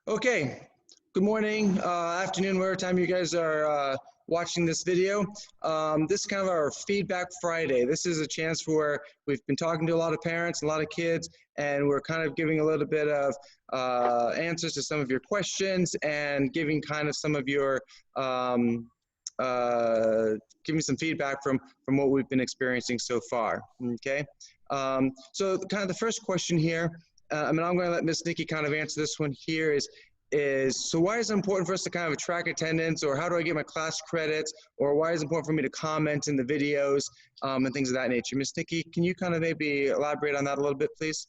Okay, good morning, afternoon, whatever time you guys are watching this video. This is kind of our Feedback Friday. This is a chance where we've been talking to a lot of parents, a lot of kids, and we're kind of giving a little bit of answers to some of your questions and giving kind of some of your uh, giving some feedback from what we've been experiencing so far. Okay, so kind of the first question here. I'm going to let Miss Nikki kind of answer this one here. Is so why is it important for us to kind of track attendance, or how do I get my class credits, or why is it important for me to comment in the videos and things of that nature? Miss Nikki, can you kind of maybe elaborate on that a little bit, please?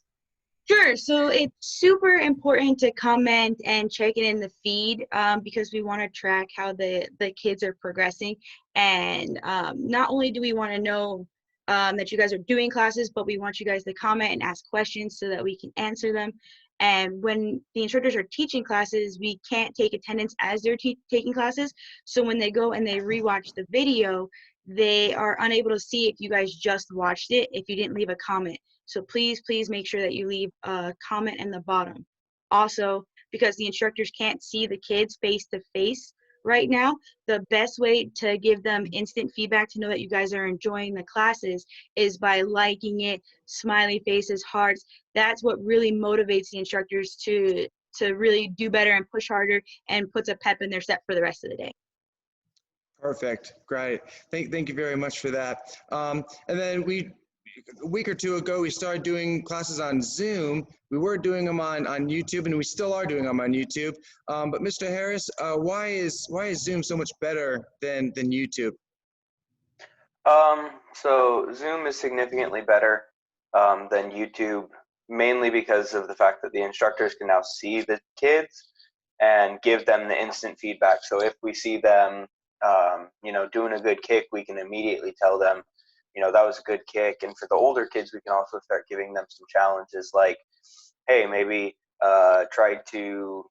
Sure. So it's super important to comment and check it in the feed because we want to track how the kids are progressing. And not only do we want to know that you guys are doing classes, but we want you guys to comment and ask questions so that we can answer them. And when the instructors are teaching classes, we can't take attendance as they're taking classes. So when they go and they rewatch the video, they are unable to see if you guys just watched it if you didn't leave a comment. So please make sure that you leave a comment in the bottom. Also, because the instructors can't see the kids face to face right now, the best way to give them instant feedback to know that you guys are enjoying the classes is by liking it, smiley faces, hearts. That's what really motivates the instructors to really do better and push harder and puts a pep in their step for the rest of the day. Perfect. Great. Thank you very much for that. And then a week or two ago, we started doing classes on Zoom. We were doing them on YouTube, and we still are doing them on YouTube. But Mr. Harris, why is Zoom so much better than YouTube? So Zoom is significantly better than YouTube, mainly because of the fact that the instructors can now see the kids and give them the instant feedback. So if we see them, doing a good kick, we can immediately tell them, that was a good kick. And for the older kids, we can also start giving them some challenges like, hey, maybe try to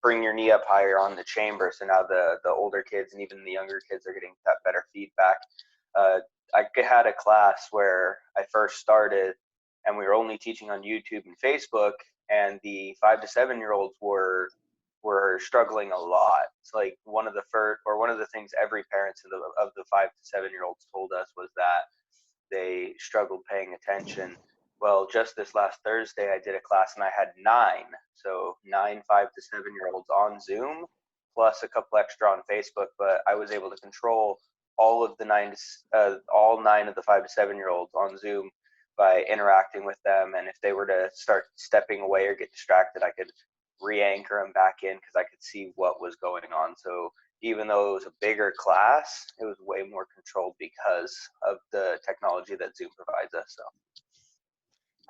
bring your knee up higher on the chamber. So now the older kids and even the younger kids are getting that better feedback. I had a class where I first started, and we were only teaching on YouTube and Facebook, and the 5 to 7-year-olds were struggling a lot. It's like one of the things every parents of the 5 to 7-year-olds told us was that they struggled paying attention. Well, just this last Thursday, I did a class and I had 9 5 to 7-year-olds on Zoom, plus a couple extra on Facebook. But I was able to control all 9 of the 5 to 7-year-olds on Zoom by interacting with them. And if they were to start stepping away or get distracted, I could re-anchor them back in because I could see what was going on. So even though it was a bigger class, it was way more controlled because of the technology that Zoom provides us. So.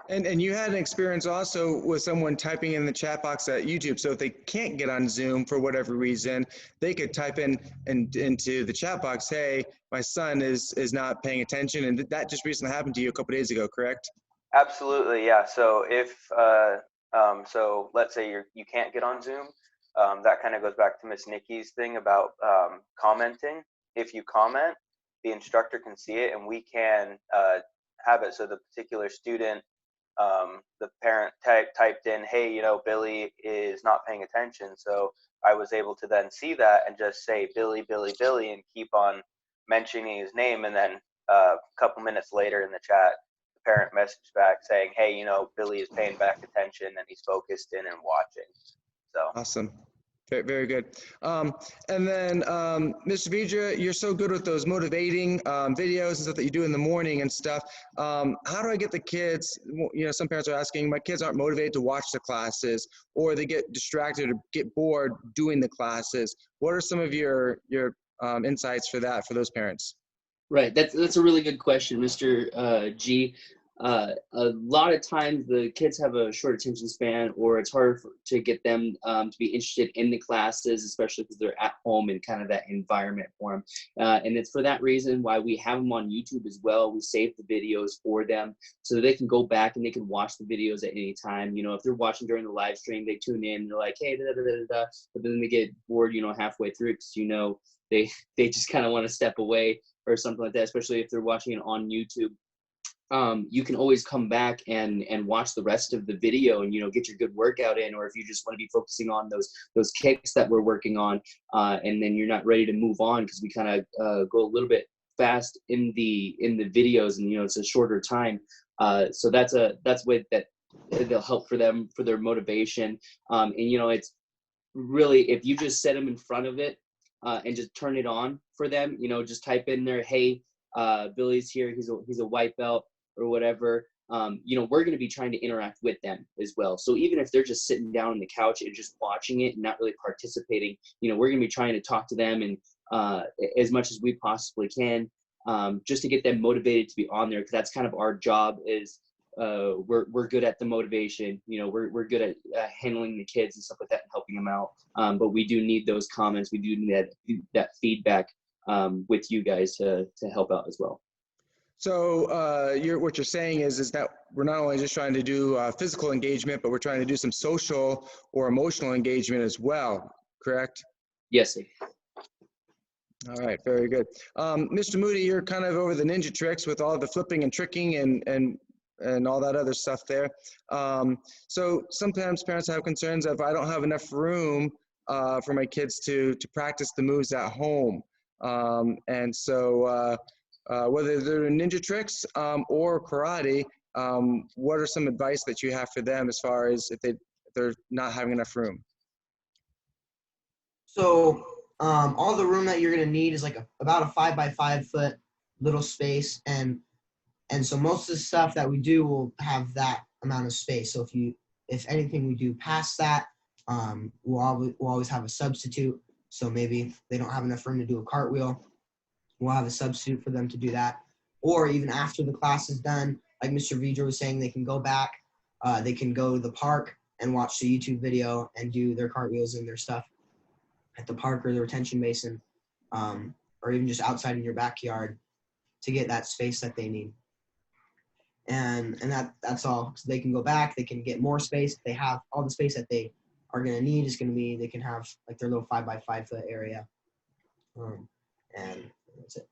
And you had an experience also with someone typing in the chat box at YouTube. So if they can't get on Zoom for whatever reason, they could type into the chat box, "Hey, my son is not paying attention," and that just recently happened to you a couple days ago, correct? Absolutely, yeah. So if so let's say you can't get on Zoom, that kind of goes back to Miss Nikki's thing about commenting. If you comment, the instructor can see it, and we can have it so the particular student, the parent typed in, "Hey, Billy is not paying attention." So I was able to then see that and just say Billy, Billy, Billy, and keep on mentioning his name. And then a couple minutes later in the chat, parent message back saying, "Hey, Billy is paying back attention and he's focused in and watching." So Awesome. Very, very good. And then, Mr. Vidra, you're so good with those motivating videos and stuff that you do in the morning and stuff. How do I get the kids? Some parents are asking, my kids aren't motivated to watch the classes, or they get distracted or get bored doing the classes. What are some of your insights for that for those parents? Right. That's a really good question, Mr. G. A lot of times the kids have a short attention span, or it's harder to get them to be interested in the classes, especially because they're at home and kind of that environment for them. And it's for that reason why we have them on YouTube as well. We save the videos for them so that they can go back and they can watch the videos at any time. If they're watching during the live stream, they tune in and they're like, "Hey, da, da, da, da, da," but then they get bored, halfway through because, they just kind of want to step away or something like that, especially if they're watching it on YouTube. you can always come back and watch the rest of the video and, get your good workout in. Or if you just want to be focusing on those kicks that we're working on, and then you're not ready to move on because we kind of go a little bit fast in the videos, and it's a shorter time. So that's way that they'll help for them, for their motivation. And it's really, if you just set them in front of it and just turn it on for them, just type in there, hey, Billy's here, he's a white belt or whatever. We're going to be trying to interact with them as well. So even if they're just sitting down on the couch and just watching it and not really participating, we're going to be trying to talk to them and as much as we possibly can, just to get them motivated to be on there. Because that's kind of our job. Is we're good at the motivation. We're good at handling the kids and stuff like that and helping them out. But we do need those comments. We do need that feedback with you guys to help out as well. So what you're saying is that we're not only just trying to do physical engagement, but we're trying to do some social or emotional engagement as well, correct? Yes, sir. All right, very good. Mr. Moody, you're kind of over the ninja tricks with all the flipping and tricking and all that other stuff there. So sometimes parents have concerns of, I don't have enough room for my kids to practice the moves at home. And so whether they're ninja tricks or karate, what are some advice that you have for them as far as if they're not having enough room? So all the room that you're going to need is like about a 5 by 5 foot little space. And so most of the stuff that we do will have that amount of space. So if anything we do past that, we'll always have a substitute. So maybe if they don't have enough room to do a cartwheel, we'll have a substitute for them to do that. Or even after the class is done, like Mr. Vidra was saying, they can go back, they can go to the park and watch the YouTube video and do their cartwheels and their stuff at the park or the retention basin, or even just outside in your backyard to get that space that they need. And that's all. So they can go back, they can get more space. They have all the space that they are going to need is going to be, they can have like their little 5 by 5 foot area. And that's it.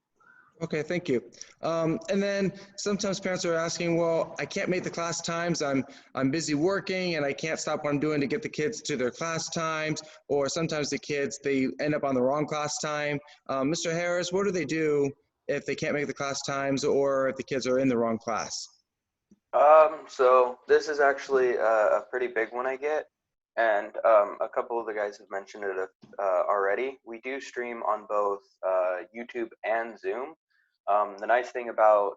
Okay, thank you. And then sometimes parents are asking, well, I can't make the class times. I'm busy working and I can't stop what I'm doing to get the kids to their class times. Or sometimes the kids, they end up on the wrong class time. Mr. Harris, what do they do if they can't make the class times or if the kids are in the wrong class? So this is actually a pretty big one I get. And a couple of the guys have mentioned it already. We do stream on both YouTube and Zoom. The nice thing about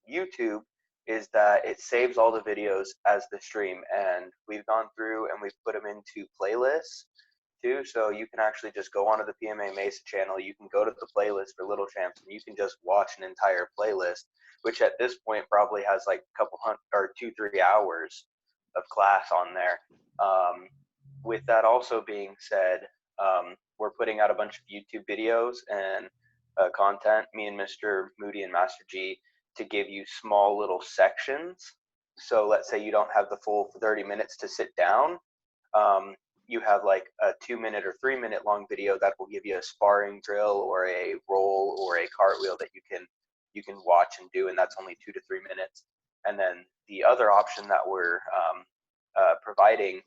YouTube is that it saves all the videos as the stream, and we've gone through and we've put them into playlists too. So you can actually just go onto the PMA Mesa channel. You can go to the playlist for Little Champs, and you can just watch an entire playlist, which at this point probably has like a couple hundred or 2-3 hours of class on there. With that also being said, we're putting out a bunch of YouTube videos and content, me and Mr. Moody and Master G, to give you small little sections. So let's say you don't have the full 30 minutes to sit down. You have like a 2-minute or 3-minute long video that will give you a sparring drill or a roll or a cartwheel that you can watch and do, and that's only 2 to 3 minutes. And then the other option that we're providing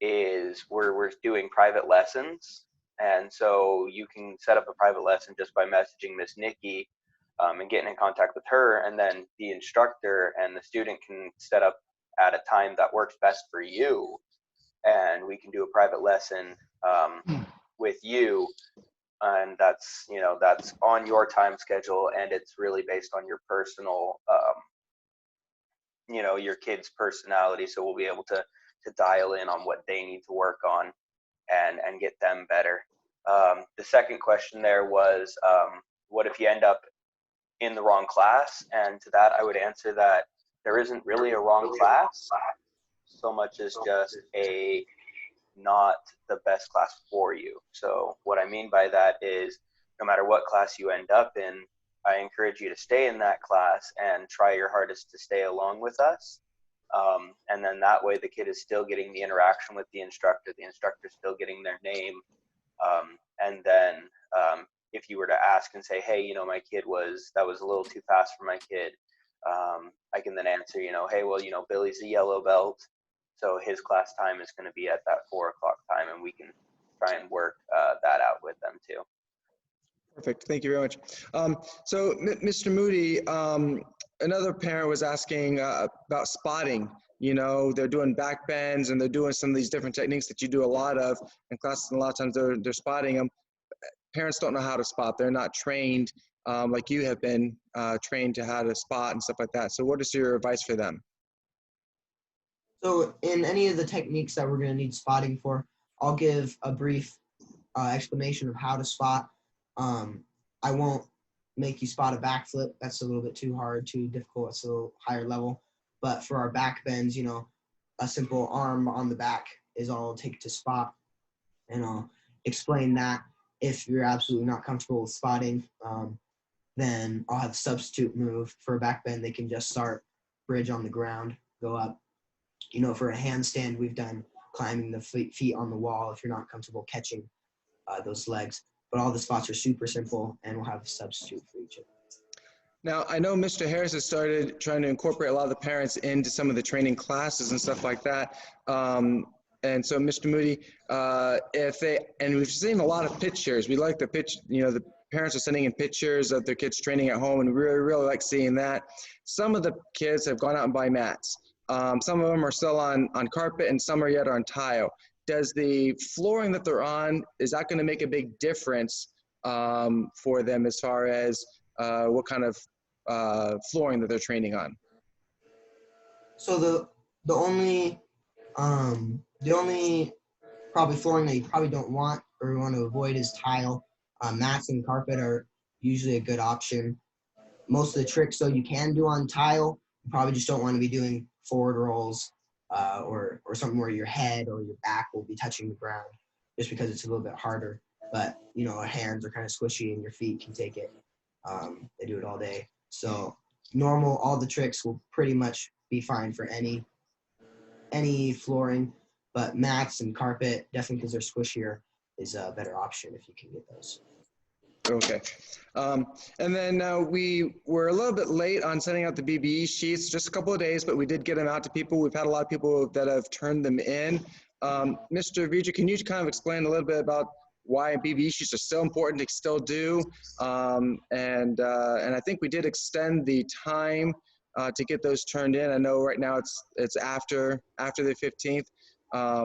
is we're doing private lessons. And so you can set up a private lesson just by messaging Miss Nikki and getting in contact with her, and then the instructor and the student can set up at a time that works best for you, and we can do a private lesson with you, and that's on your time schedule, and it's really based on your personal your kid's personality. So we'll be able to dial in on what they need to work on and get them better. The second question there was, what if you end up in the wrong class? And to that, I would answer that there isn't really a wrong class so much as just a not the best class for you. So what I mean by that is no matter what class you end up in, I encourage you to stay in that class and try your hardest to stay along with us. And then that way the kid is still getting the interaction with the instructor's still getting their name. And then if you were to ask and say, hey, my kid that was a little too fast for my kid, I can then answer, hey, well, Billy's a yellow belt, so his class time is going to be at that 4 o'clock time, and we can try and work that out with them too. Perfect. Thank you very much. So, Mr. Moody, another parent was asking about spotting. They're doing back bends and they're doing some of these different techniques that you do a lot of in classes, and a lot of times they're spotting them. Parents don't know how to spot. They're not trained like you have been trained to how to spot and stuff like that. So what is your advice for them? So in any of the techniques that we're going to need spotting for, I'll give a brief explanation of how to spot. I won't make you spot a backflip. That's a little bit too hard, too difficult. It's a little higher level. But for our back bends, a simple arm on the back is all it'll take to spot. And I'll explain that. If you're absolutely not comfortable with spotting, then I'll have a substitute move. For a back bend, they can just start bridge on the ground, go up. For a handstand, we've done climbing the feet on the wall if you're not comfortable catching those legs. But all the spots are super simple, and we'll have a substitute for each of them. Now, I know Mr. Harris has started trying to incorporate a lot of the parents into some of the training classes and stuff like that. And so, Mr. Moody, and we've seen a lot of pictures. We like the the parents are sending in pictures of their kids training at home, and we really, really like seeing that. Some of the kids have gone out and buy mats. Some of them are still on carpet, and some are yet on tile. Does the flooring that they're on, is that going to make a big difference for them as far as what kind of flooring that they're training on? So the only probably flooring that you probably don't want or you want to avoid is tile. Mats and carpet are usually a good option. Most of the tricks though you can do on tile, you probably just don't want to be doing forward rolls or something where your head or your back will be touching the ground, just because it's a little bit harder. But our hands are kind of squishy and your feet can take it. They do it all day. So all the tricks will pretty much be fine for any flooring, but mats and carpet, definitely because they're squishier, is a better option if you can get those. Okay. And then we were a little bit late on sending out the BBE sheets, just a couple of days, but we did get them out to people. We've had a lot of people that have turned them in. Mr. Vija, can you kind of explain a little bit about why BBE sheets are still important to still do? And I think we did extend the time to get those turned in. I know right now it's after the 15th,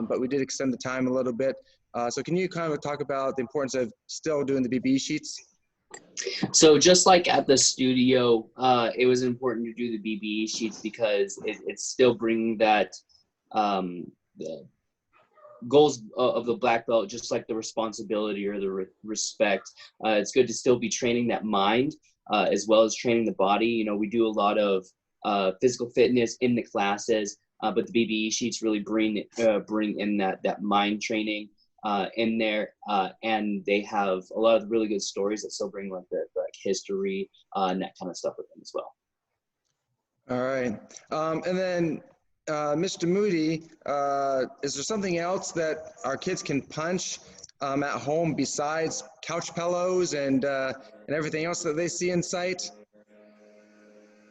but we did extend the time a little bit. So can you kind of talk about the importance of still doing the BBE sheets? So just like at the studio, it was important to do the BBE sheets because it's still bringing that the goals of the black belt, just like the responsibility or the respect. It's good to still be training that mind as well as training the body. We do a lot of physical fitness in the classes, but the BBE sheets really bring in that mind training in there, and they have a lot of really good stories that still bring like the history and that kind of stuff with them as well. All right, and then Mr. Moody, is there something else that our kids can punch at home besides couch pillows and everything else that they see in sight?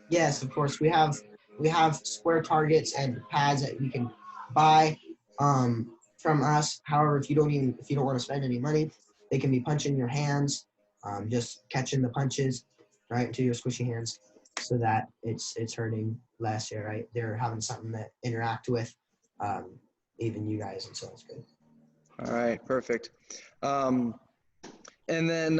Yes, of course. We have square targets and pads that you can buy from us. However, if you don't want to spend any money, they can be punching your hands, just catching the punches right into your squishy hands, so that it's hurting less. Right, they're having something to interact with, even you guys, and so it's good. All right, perfect. And then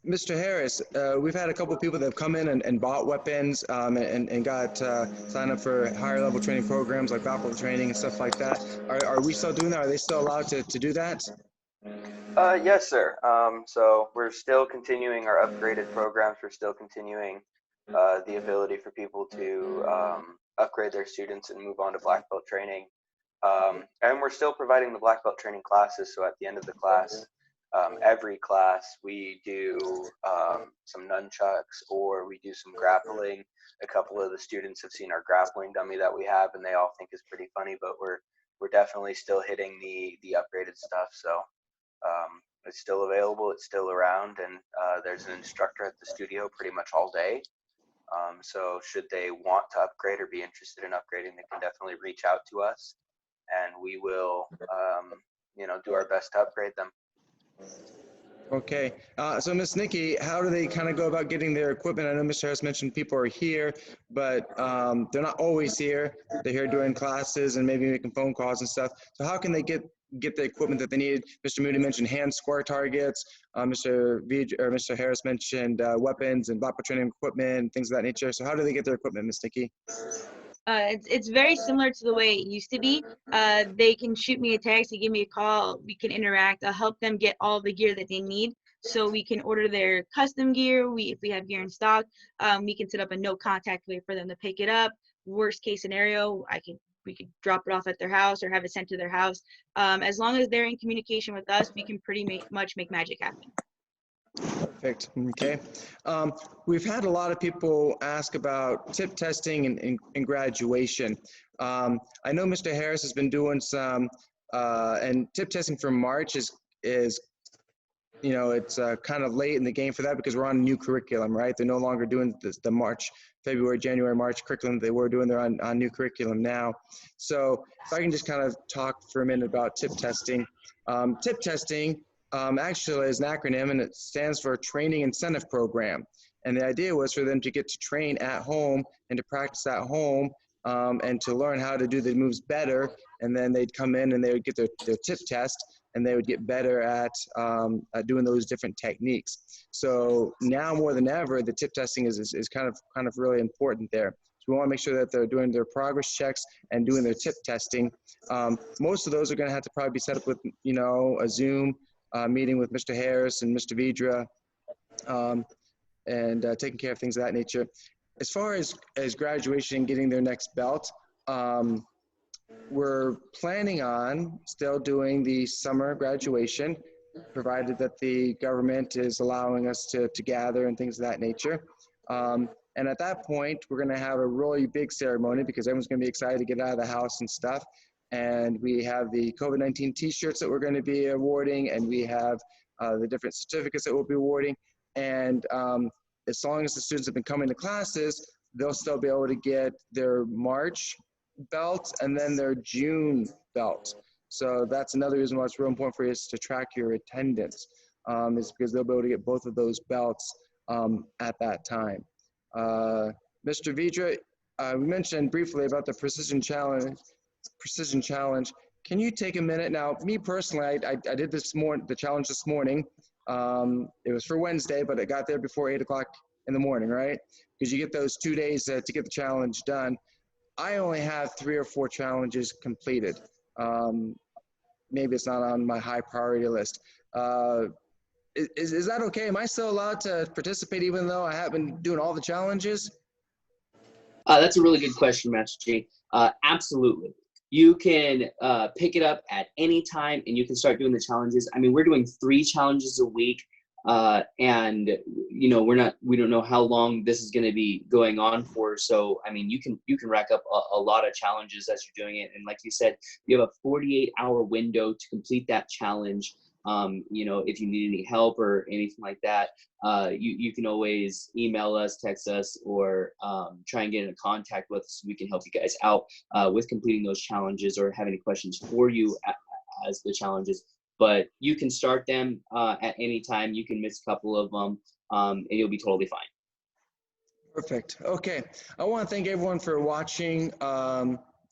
Mr. Harris, we've had a couple of people that have come in and bought weapons and got signed up for higher level training programs like backflip training and stuff like that. Are we still doing that? Are they still allowed to do that? Yes, sir. So we're still continuing our upgraded programs. We're still continuing the ability for people to upgrade their students and move on to black belt training. And we're still providing the black belt training classes. So at the end of the class, every class we do some nunchucks or we do some grappling. A couple of the students have seen our grappling dummy that we have, and they all think it's pretty funny. But we're definitely still hitting the upgraded stuff. So It's still available. It's still around, and there's an instructor at the studio pretty much all day. So should they want to upgrade or be interested in upgrading, they can definitely reach out to us, and we will, do our best to upgrade them. Okay, so Miss Nikki, how do they kind of go about getting their equipment? I know Mr. Harris mentioned people are here, but they're not always here. They're here during classes and maybe making phone calls and stuff. So how can they get the equipment that they need? Mr. Moody mentioned hand square targets. Mr. Harris mentioned weapons and black belt training equipment, things of that nature. So how do they get their equipment, Miss Nikki? It's very similar to the way it used to be. They can shoot me a text, they give me a call, we can interact. I'll help them get all the gear that they need, so we can order their custom gear. If we have gear in stock, we can set up a no contact way for them to pick it up. Worst case scenario, we could drop it off at their house or have it sent to their house. As long as they're in communication with us, we can pretty much make magic happen. Perfect. Okay. We've had a lot of people ask about tip testing and graduation. I know Mr. Harris has been doing some, and tip testing for March is it's kind of late in the game for that because we're on a new curriculum, right? They're no longer doing the March, February, January, March curriculum they were doing. They're on new curriculum now. So if I can just kind of talk for a minute about tip testing. Tip testing actually is an acronym, and it stands for Training Incentive Program. And the idea was for them to get to train at home and to practice at home and to learn how to do the moves better. And then they'd come in and they would get their tip test, and they would get better at doing those different techniques. So now more than ever, the tip testing is kind of really important there. So we want to make sure that they're doing their progress checks and doing their tip testing. Most of those are going to have to probably be set up with a Zoom meeting with Mr. Harris and Mr. Vidra, and taking care of things of that nature. As far as graduation and getting their next belt, we're planning on still doing the summer graduation, provided that the government is allowing us to gather and things of that nature. And at that point, we're going to have a really big ceremony because everyone's going to be excited to get out of the house and stuff. And we have the COVID-19 t-shirts that we're going to be awarding, and we have the different certificates that we'll be awarding. And as long as the students have been coming to classes, they'll still be able to get their March belt and then their June belt. So that's another reason why it's real important for you is to track your attendance, is because they'll be able to get both of those belts at that time. Mr. Vidra, we mentioned briefly about the precision challenge. Can you take a minute now? Me personally, I did the challenge this morning. It was for Wednesday, but it got there before 8 o'clock in the morning, right? Because you get those 2 days to get the challenge done. I only have 3 or 4 challenges completed. Maybe it's not on my high priority list. Is that okay? Am I still allowed to participate even though I haven't been doing all the challenges? That's a really good question, Master G. Absolutely. You can pick it up at any time and you can start doing the challenges. I mean, we're doing 3 challenges a week. And we don't know how long this is going to be going on for. So, I mean, you can rack up a lot of challenges as you're doing it. And like you said, you have a 48-hour window to complete that challenge. If you need any help or anything like that, you can always email us, text us, or try and get in contact with us. We can help you guys out with completing those challenges or have any questions for you as the challenges. But you can start them at any time. You can miss a couple of them, and you'll be totally fine. Perfect. Okay. I want to thank everyone for watching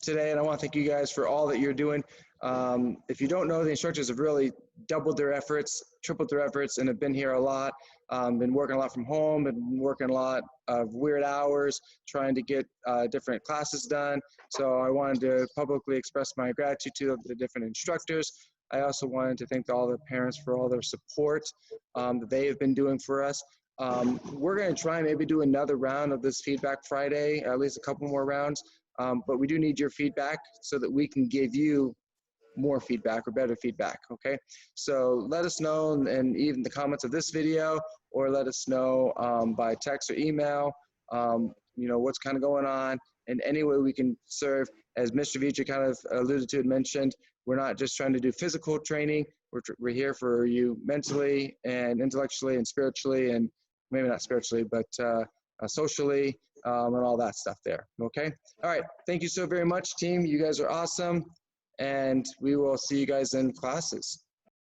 today, and I want to thank you guys for all that you're doing. If you don't know, the instructors have really doubled their efforts, tripled their efforts, and have been here a lot. Been working a lot from home, been working a lot of weird hours, trying to get different classes done. So I wanted to publicly express my gratitude to the different instructors. I also wanted to thank all the parents for all their support that they have been doing for us. We're going to try and maybe do another round of this Feedback Friday, at least a couple more rounds. But we do need your feedback so that we can give you more feedback or better feedback, okay? So let us know in even the comments of this video, or let us know by text or email, what's kind of going on, and any way we can serve. As Mr. Vidra kind of alluded to and mentioned, we're not just trying to do physical training, we're here for you mentally and intellectually and spiritually, and maybe not spiritually, but socially, and all that stuff there. Okay. All right. Thank you so very much, team. You guys are awesome. And we will see you guys in classes.